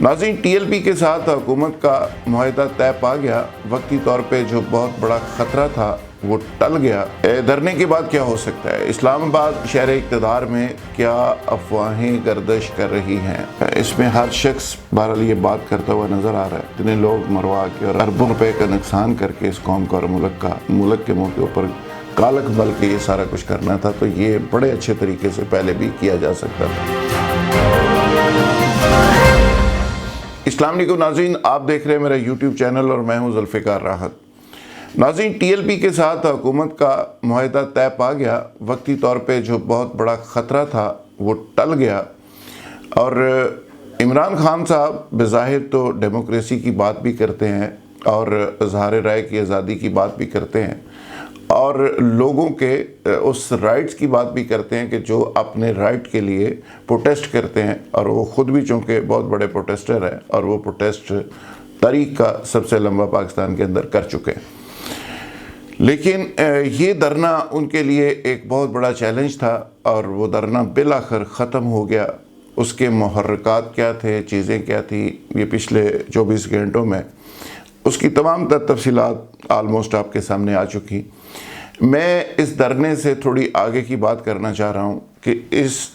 नाज़रीन, TLP के साथ हुकूमत का मुआहदा तय पा गया। वक्ती तौर पे जो बहुत बड़ा ख़तरा था वो टल गया। धरने के बाद क्या हो सकता है? इस्लामाबाद शहर इक़्तिदार में क्या अफवाहें गर्दिश कर रही हैं? इसमें हर शख्स बहरहाल ये बात करता हुआ नज़र आ रहा है। इतने लोग मरवा के और अरबों रुपए का नुकसान करके इस कौम का और मुल्क के मुँह के ऊपर कालक बल के ये सारा कुछ करना था, तो ये बड़े अच्छे तरीके से पहले भी किया जा सकता था। अस्सलाम वालेकुम नाज़रीन, आप देख रहे हैं मेरा YouTube चैनल और मैं हूं जुल्फ़िकार राहत। नाज़रीन, TLP के साथ हुकूमत का मुआहदा तय पा गया। वक्ती तौर पे जो बहुत बड़ा ख़तरा था वो टल गया और इमरान खान साहब बज़ाहिर तो डेमोक्रेसी की बात भी करते हैं और इज़हार राय की आज़ादी की बात भी करते हैं और लोगों के उस राइट्स की बात भी करते हैं कि जो अपने राइट के लिए प्रोटेस्ट करते हैं, और वो ख़ुद भी चूँकि बहुत बड़े प्रोटेस्टर हैं और वो प्रोटेस्ट तारीख़ का सबसे लंबा पाकिस्तान के अंदर कर चुके हैं। लेकिन ये धरना उनके लिए एक बहुत बड़ा चैलेंज था और वो धरना बिलाखिर ख़त्म हो गया। उसके मुहर्रिकात क्या थे, चीज़ें क्या थी, ये पिछले 24 घंटों में उसकी तमाम तफसीलात आलमोस्ट आपके सामने आ चुकी। मैं इस धरने से थोड़ी आगे की बात करना चाह रहा हूँ कि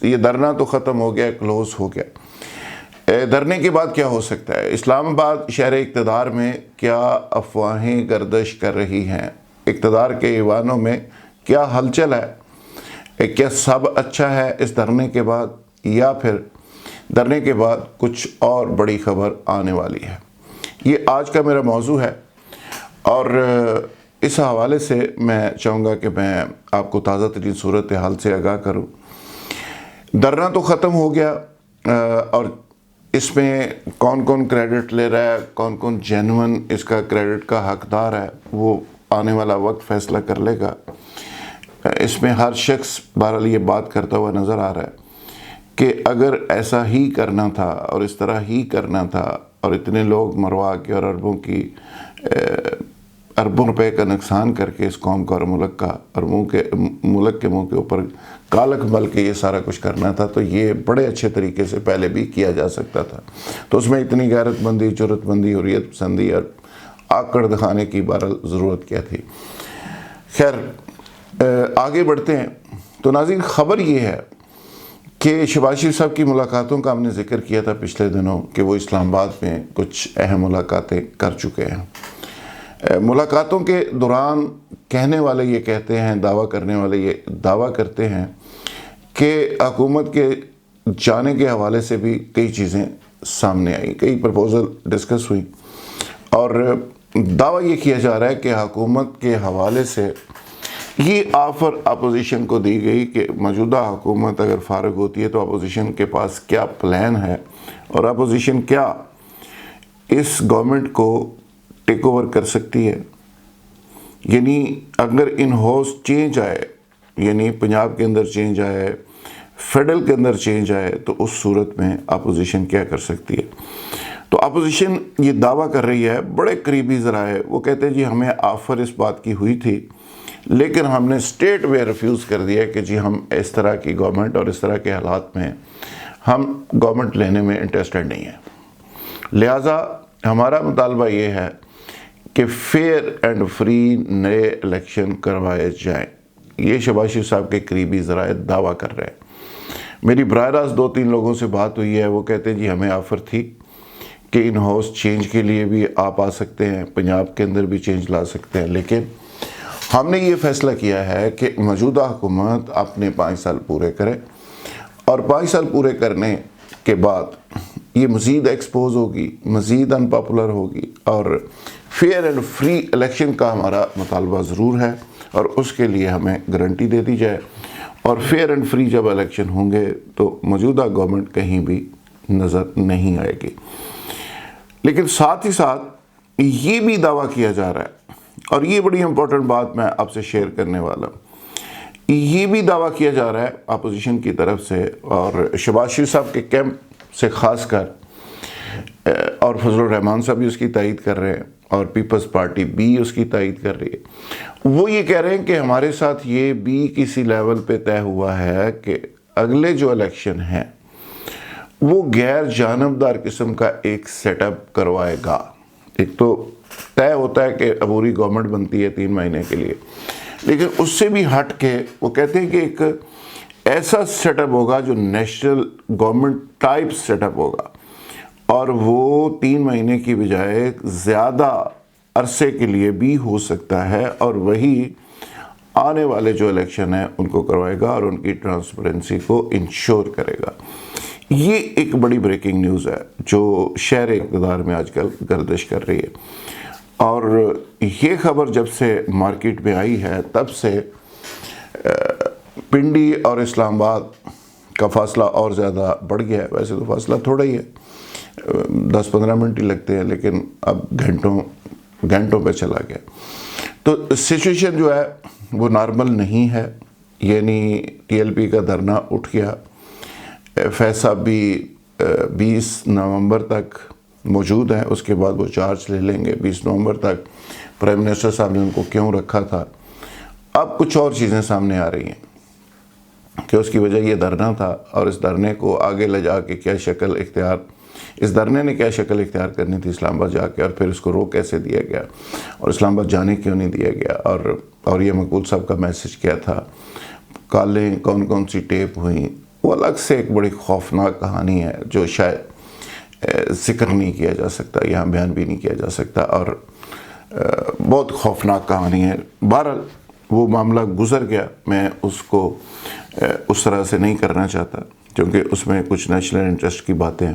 ये धरना तो ख़त्म हो गया, क्लोज़ हो गया। धरने के बाद क्या हो सकता है? इस्लामाबाद शहर इक़्तिदार में क्या अफवाहें गर्दिश कर रही हैं? इक़्तिदार के ईवानों में क्या हलचल है? क्या सब अच्छा है इस धरने के बाद, या फिर धरने के बाद कुछ और बड़ी खबर आने वाली है? ये आज का मेरा मौजू है और इस हवाले से मैं चाहूँगा कि मैं आपको ताज़ा तरीन सूरत हाल से आगाह करूँ। धरना तो ख़त्म हो गया और इसमें कौन कौन क्रेडिट ले रहा है, कौन कौन जेन्युइन इसका क्रेडिट का हकदार है, वो आने वाला वक्त फ़ैसला कर लेगा। इसमें हर शख्स बहरहाल ये बात करता हुआ नज़र आ रहा है कि अगर ऐसा ही करना था और इस तरह ही करना था और इतने लोग मरवा के और अरबों रुपए का नुकसान करके इस कौम का और मुल्क के मुँह के ऊपर कालक बल के ये सारा कुछ करना था, तो ये बड़े अच्छे तरीके से पहले भी किया जा सकता था। तो उसमें इतनी गैरतमंदी, जुर्रतमंदी, हुर्रियत पसंदी और आकड़ दिखाने की बहरहाल ज़रूरत क्या थी? खैर, आगे बढ़ते हैं। तो नाज़रीन, ख़बर ये है कि शहबाज शरीफ साहब की मुलाकातों का हमने ज़िक्र किया था पिछले दिनों कि वो इस्लामाबाद में कुछ अहम मुलाकातें कर चुके हैं। मुलाकातों के दौरान कहने वाले ये कहते हैं, दावा करने वाले ये दावा करते हैं कि हुकूमत के जाने के हवाले से भी कई चीज़ें सामने आई, कई प्रपोज़ल डिस्कस हुई और दावा ये किया जा रहा है कि हुकूमत के हवाले से ये ऑफ़र अपोजिशन को दी गई कि मौजूदा हुकूमत अगर फ़ारग होती है तो अपोजिशन के पास क्या प्लान है और अपोजिशन क्या इस गवर्नमेंट को टेक ओवर कर सकती है। यानी अगर इन हाउस चेंज आए, यानी पंजाब के अंदर चेंज आए, फेडरल के अंदर चेंज आए, तो उस सूरत में अपोजिशन क्या कर सकती है। तो अपोजिशन ये दावा कर रही है, बड़े करीबी ज़राए वो कहते हैं जी हमें ऑफ़र इस बात की हुई थी लेकिन हमने स्टेट वे रिफ्यूज़ कर दिया कि जी हम इस तरह की गवर्नमेंट और इस तरह के हालात में हम गवर्नमेंट लेने में इंटरेस्टेड नहीं है। लिहाजा हमारा मुतालबा ये है कि फेयर एंड फ्री नए इलेक्शन करवाए जाएं। ये शहबाज शरीफ साहब के करीबी ज़राए दावा कर रहे हैं। मेरी बराह रास्त 2-3 लोगों से बात हुई है, वो कहते हैं जी हमें ऑफ़र थी कि इन हाउस चेंज के लिए भी आप आ सकते हैं, पंजाब के अंदर भी चेंज ला सकते हैं, लेकिन हमने ये फ़ैसला किया है कि मौजूदा हुकूमत अपने 5 साल पूरे करे और 5 साल पूरे करने के बाद ये मज़ीद एक्सपोज होगी, मज़ीद अनपॉपुलर होगी और फेयर एंड फ्री इलेक्शन का हमारा मुतालबा ज़रूर है और उसके लिए हमें गारंटी दे दी जाए। और फेयर एंड फ्री जब इलेक्शन होंगे तो मौजूदा गवर्नमेंट कहीं भी नज़र नहीं आएगी। लेकिन साथ ही साथ ये भी दावा किया जा रहा है, और ये बड़ी इम्पोर्टेंट बात मैं आपसे शेयर करने वाला हूँ, ये भी दावा किया जा रहा है अपोजिशन की तरफ से और शहबाज शरीफ साहब के कैंप से ख़ास कर और फजलुर रहमान साहब भी उसकी तायद कर रहे हैं और पीपल्स पार्टी भी उसकी तायद कर रही है। वो ये कह रहे हैं कि हमारे साथ ये भी किसी लेवल पे तय हुआ है कि अगले जो इलेक्शन हैं وہ غیر جانبدار قسم کا ایک سیٹ اپ کروائے گا. ایک تو طے ہوتا ہے کہ عبوری گورنمنٹ بنتی ہے 3 مہینے کے لیے، لیکن اس سے بھی ہٹ کے وہ کہتے ہیں کہ ایک ایسا سیٹ اپ ہوگا جو national government type set up ہوگا، اور وہ 3 مہینے کی بجائے زیادہ عرصے کے لیے بھی ہو سکتا ہے، اور وہی آنے والے جو الیکشن ہیں ان کو کروائے گا اور ان کی ٹرانسپیرنسی کو انشور کرے گا. یہ ایک بڑی بریکنگ نیوز ہے جو شہر اقتدار میں آج کل گردش کر رہی ہے، اور یہ خبر جب سے مارکیٹ میں آئی ہے تب سے پنڈی اور اسلام آباد کا فاصلہ اور زیادہ بڑھ گیا ہے. ویسے تو فاصلہ تھوڑا ہی ہے، 10-15 منٹ ہی لگتے ہیں، لیکن اب گھنٹوں پہ چلا گیا. تو سچویشن جو ہے وہ نارمل نہیں ہے. یعنی ٹی ایل پی کا دھرنا اٹھ گیا. فیض صاحب بھی 20 نومبر تک موجود ہیں، اس کے بعد وہ چارج لے لیں گے. 20 نومبر تک پرائم منسٹر صاحب نے ان کو کیوں رکھا تھا. اب کچھ اور چیزیں سامنے آ رہی ہیں کہ اس کی وجہ یہ دھرنا تھا، اور اس دھرنے کو آگے لے جا کے اس دھرنے نے کیا شکل اختیار کرنی تھی اسلام آباد جا کے، اور پھر اس کو روک کیسے دیا گیا، اور اسلام آباد جانے کیوں نہیں دیا گیا، اور یہ مقبول صاحب کا میسج کیا تھا، کالیں کون کون سی ٹیپ ہوئیں. وہ الگ سے ایک بڑی خوفناک کہانی ہے جو شاید ذکر نہیں کیا جا سکتا، یہاں بیان بھی نہیں کیا جا سکتا، اور بہت خوفناک کہانی ہے. بہرحال وہ معاملہ گزر گیا. میں اس کو اس طرح سے نہیں کرنا چاہتا کیونکہ اس میں کچھ نیشنل انٹرسٹ کی باتیں ہیں.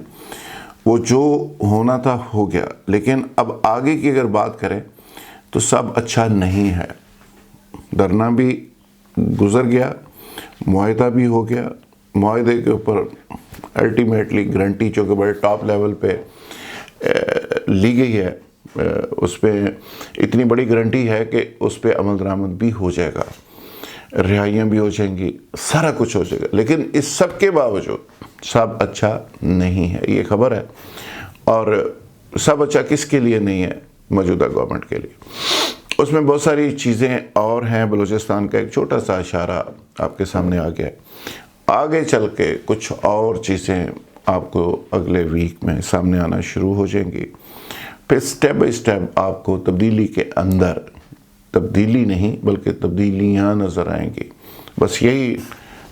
وہ جو ہونا تھا ہو گیا، لیکن اب آگے کی اگر بات کریں تو سب اچھا نہیں ہے. دھرنا بھی گزر گیا، معاہدہ بھی ہو گیا. معاہدے کے اوپر الٹیمیٹلی گارنٹی چونکہ بڑے ٹاپ لیول پہ لی گئی ہے، اس پہ اتنی بڑی گارنٹی ہے کہ اس پہ عمل درآمد بھی ہو جائے گا، رہائیاں بھی ہو جائیں گی، سارا کچھ ہو جائے گا. لیکن اس سب کے باوجود سب اچھا نہیں ہے، یہ خبر ہے. اور سب اچھا کس کے لیے نہیں ہے؟ موجودہ گورنمنٹ کے لیے. اس میں بہت ساری چیزیں اور ہیں. بلوچستان کا ایک چھوٹا سا اشارہ آپ کے سامنے آ گیا. آگے چل کے کچھ اور چیزیں آپ کو اگلے ویک میں سامنے آنا شروع ہو جائیں گی. پھر سٹیپ بائی سٹیپ آپ کو تبدیلی کے اندر تبدیلی نہیں بلکہ تبدیلیاں نظر آئیں گی. بس یہی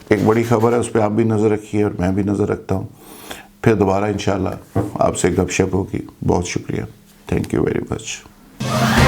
ایک بڑی خبر ہے، اس پہ آپ بھی نظر رکھیے اور میں بھی نظر رکھتا ہوں. پھر دوبارہ انشاءاللہ آپ سے گپ شپ ہوگی. بہت شکریہ. Thank you very much.